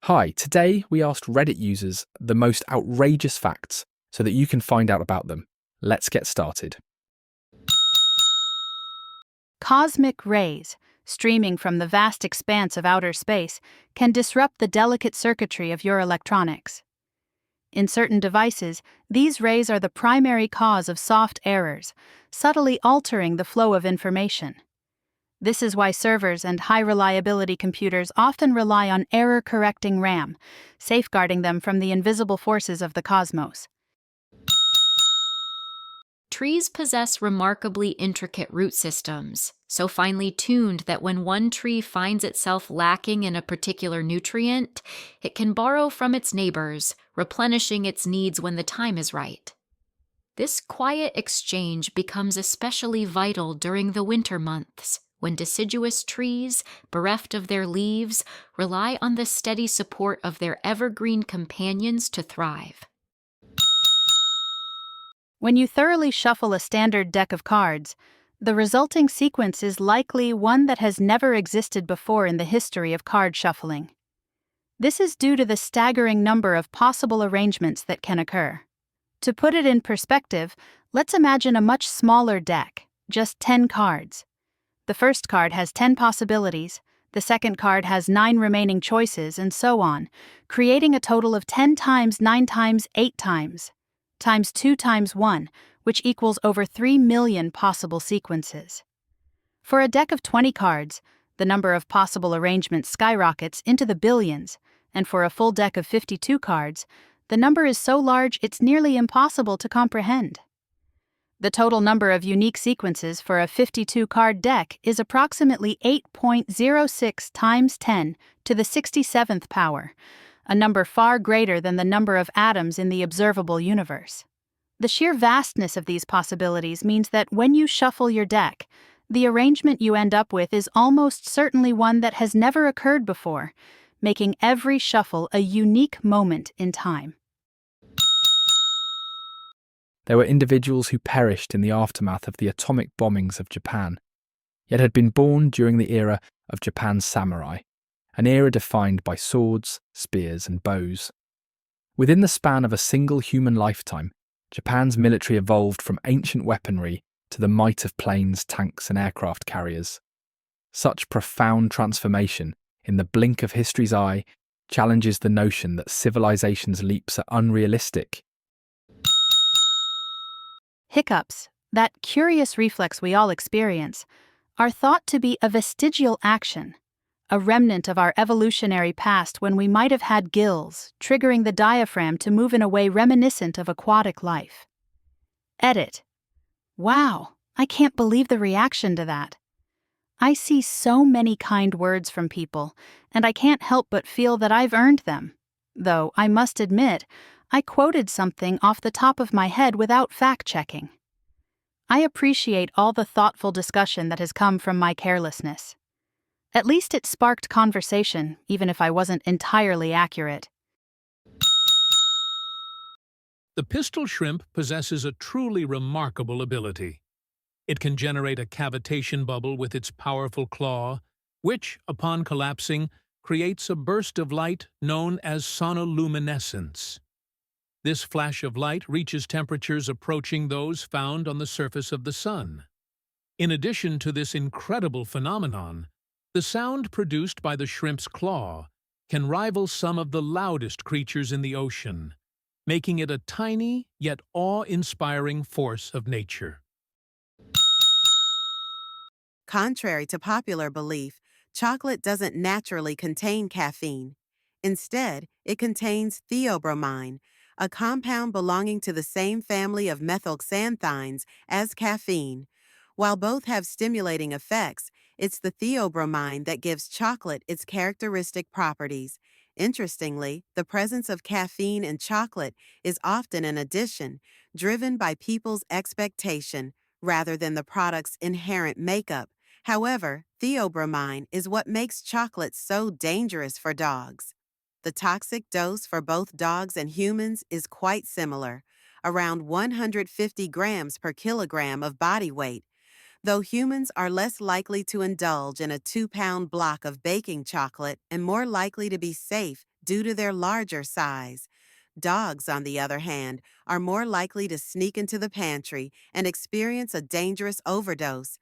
Hi, today we asked Reddit users the most outrageous facts so that you can find out about them. Let's get started. Cosmic rays, streaming from the vast expanse of outer space, can disrupt the delicate circuitry of your electronics. In certain devices, these rays are the primary cause of soft errors, subtly altering the flow of information. This is why servers and high-reliability computers often rely on error-correcting RAM, safeguarding them from the invisible forces of the cosmos. Trees possess remarkably intricate root systems, so finely tuned that when one tree finds itself lacking in a particular nutrient, it can borrow from its neighbors, replenishing its needs when the time is right. This quiet exchange becomes especially vital during the winter months, when deciduous trees, bereft of their leaves, rely on the steady support of their evergreen companions to thrive. When you thoroughly shuffle a standard deck of cards, the resulting sequence is likely one that has never existed before in the history of card shuffling. This is due to the staggering number of possible arrangements that can occur. To put it in perspective, let's imagine a much smaller deck, just 10 cards. The first card has 10 possibilities, the second card has 9 remaining choices, and so on, creating a total of 10 times 9 times 8 times 2 times 1, which equals over 3 million possible sequences. For a deck of 20 cards, the number of possible arrangements skyrockets into the billions, and for a full deck of 52 cards, the number is so large it's nearly impossible to comprehend. The total number of unique sequences for a 52-card deck is approximately 8.06 times 10 to the 67th power, a number far greater than the number of atoms in the observable universe. The sheer vastness of these possibilities means that when you shuffle your deck, the arrangement you end up with is almost certainly one that has never occurred before, making every shuffle a unique moment in time. There were individuals who perished in the aftermath of the atomic bombings of Japan, yet had been born during the era of Japan's samurai, an era defined by swords, spears, and bows. Within the span of a single human lifetime, Japan's military evolved from ancient weaponry to the might of planes, tanks, and aircraft carriers. Such profound transformation in the blink of history's eye challenges the notion that civilization's leaps are unrealistic. Hiccups, that curious reflex we all experience, are thought to be a vestigial action, a remnant of our evolutionary past when we might have had gills, triggering the diaphragm to move in a way reminiscent of aquatic life. Edit. Wow, I can't believe the reaction to that. I see so many kind words from people, and I can't help but feel that I've earned them. Though, I must admit, I quoted something off the top of my head without fact-checking. I appreciate all the thoughtful discussion that has come from my carelessness. At least it sparked conversation, even if I wasn't entirely accurate. The pistol shrimp possesses a truly remarkable ability. It can generate a cavitation bubble with its powerful claw, which, upon collapsing, creates a burst of light known as sonoluminescence. This flash of light reaches temperatures approaching those found on the surface of the sun. In addition to this incredible phenomenon, the sound produced by the shrimp's claw can rival some of the loudest creatures in the ocean, making it a tiny yet awe-inspiring force of nature. Contrary to popular belief, chocolate doesn't naturally contain caffeine. Instead, it contains theobromine, a compound belonging to the same family of methylxanthines as caffeine. While both have stimulating effects, it's the theobromine that gives chocolate its characteristic properties. Interestingly, the presence of caffeine in chocolate is often an addition, driven by people's expectation rather than the product's inherent makeup. However, theobromine is what makes chocolate so dangerous for dogs. The toxic dose for both dogs and humans is quite similar, around 150 grams per kilogram of body weight, though humans are less likely to indulge in a 2-pound block of baking chocolate and more likely to be safe due to their larger size. Dogs, on the other hand, are more likely to sneak into the pantry and experience a dangerous overdose.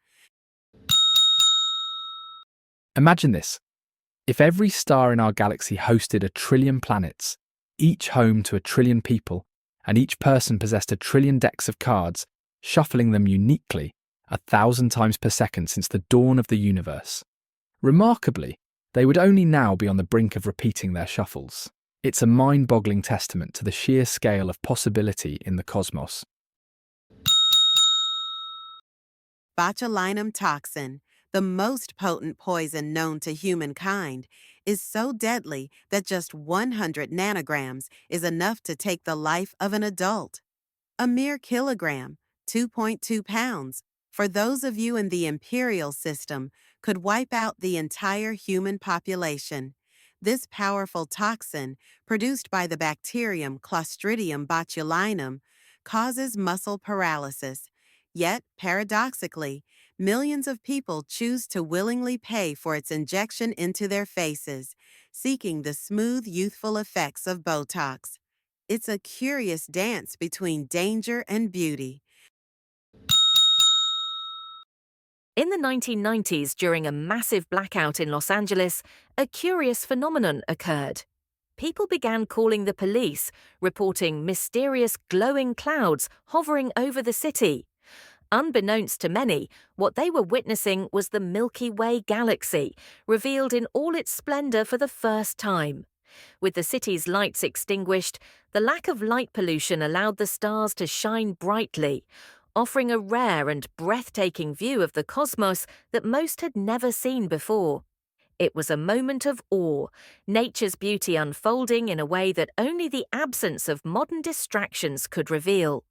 Imagine this. If every star in our galaxy hosted 1 trillion planets, each home to 1 trillion people, and each person possessed 1 trillion decks of cards, shuffling them uniquely 1,000 times per second since the dawn of the universe. Remarkably, they would only now be on the brink of repeating their shuffles. It's a mind-boggling testament to the sheer scale of possibility in the cosmos. Botulinum toxin, the most potent poison known to humankind, is so deadly that just 100 nanograms is enough to take the life of an adult. A mere kilogram, 2.2 pounds, for those of you in the imperial system, could wipe out the entire human population. This powerful toxin, produced by the bacterium Clostridium botulinum, causes muscle paralysis. Yet, paradoxically, millions of people choose to willingly pay for its injection into their faces, seeking the smooth, youthful effects of Botox. It's a curious dance between danger and beauty. In the 1990s, during a massive blackout in Los Angeles, a curious phenomenon occurred. People began calling the police, reporting mysterious glowing clouds hovering over the city. Unbeknownst to many, what they were witnessing was the Milky Way galaxy, revealed in all its splendor for the first time. With the city's lights extinguished, the lack of light pollution allowed the stars to shine brightly, offering a rare and breathtaking view of the cosmos that most had never seen before. It was a moment of awe, nature's beauty unfolding in a way that only the absence of modern distractions could reveal.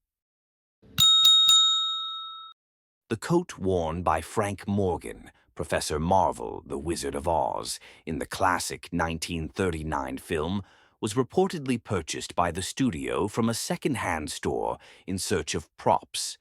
The coat worn by Frank Morgan, Professor Marvel, the Wizard of Oz, in the classic 1939 film, was reportedly purchased by the studio from a second-hand store in search of props.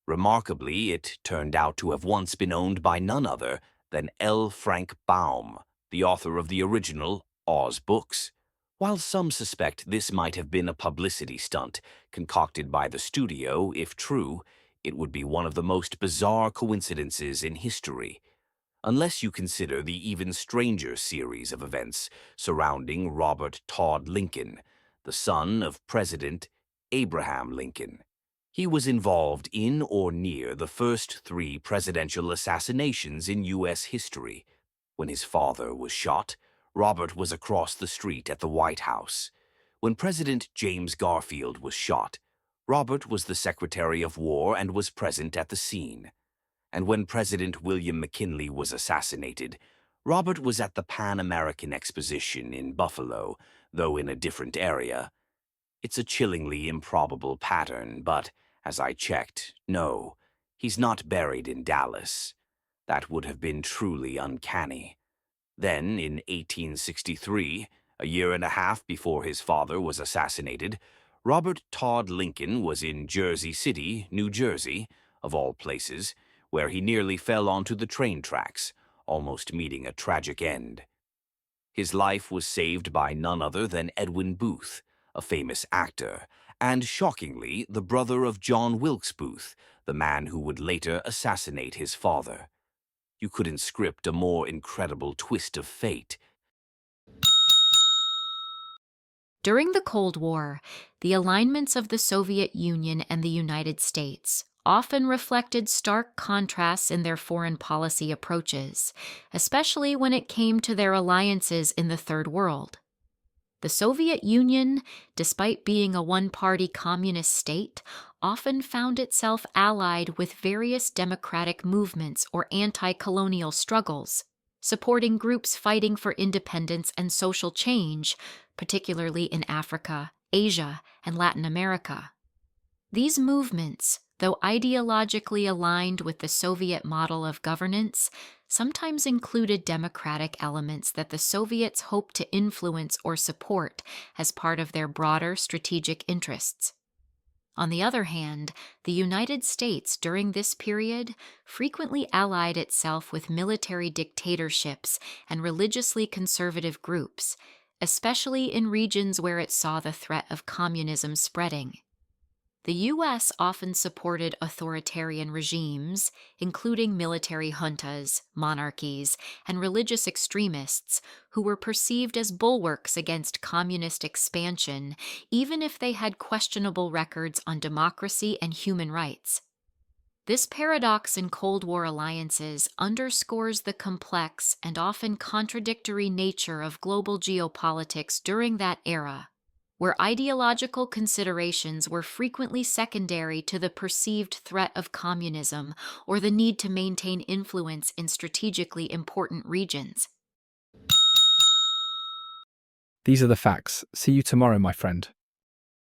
Remarkably, it turned out to have once been owned by none other than L. Frank Baum, the author of the original Oz books. While some suspect this might have been a publicity stunt concocted by the studio, if true, it would be one of the most bizarre coincidences in history, unless you consider the even stranger series of events surrounding Robert Todd Lincoln, the son of President Abraham Lincoln. He was involved in or near the first 3 presidential assassinations in U.S. history. When his father was shot, Robert was across the street at the White House. When President James Garfield was shot, Robert was the Secretary of War and was present at the scene. And when President William McKinley was assassinated, Robert was at the Pan American Exposition in Buffalo, though in a different area. It's a chillingly improbable pattern, but, as I checked, no, he's not buried in Dallas. That would have been truly uncanny. Then, in 1863, a year and a half before his father was assassinated, Robert Todd Lincoln was in Jersey City, New Jersey, of all places, where he nearly fell onto the train tracks, almost meeting a tragic end. His life was saved by none other than Edwin Booth, a famous actor, and, shockingly, the brother of John Wilkes Booth, the man who would later assassinate his father. You couldn't script a more incredible twist of fate. During the Cold War, the alignments of the Soviet Union and the United States often reflected stark contrasts in their foreign policy approaches, especially when it came to their alliances in the Third World. The Soviet Union, despite being a one-party communist state, often found itself allied with various democratic movements or anti-colonial struggles, supporting groups fighting for independence and social change, particularly in Africa, Asia, and Latin America. These movements, though ideologically aligned with the Soviet model of governance, sometimes included democratic elements that the Soviets hoped to influence or support as part of their broader strategic interests. On the other hand, the United States during this period frequently allied itself with military dictatorships and religiously conservative groups, especially in regions where it saw the threat of communism spreading. The U.S. often supported authoritarian regimes, including military juntas, monarchies, and religious extremists, who were perceived as bulwarks against communist expansion, even if they had questionable records on democracy and human rights. This paradox in Cold War alliances underscores the complex and often contradictory nature of global geopolitics during that era, where ideological considerations were frequently secondary to the perceived threat of communism or the need to maintain influence in strategically important regions. These are the facts. See you tomorrow, my friend.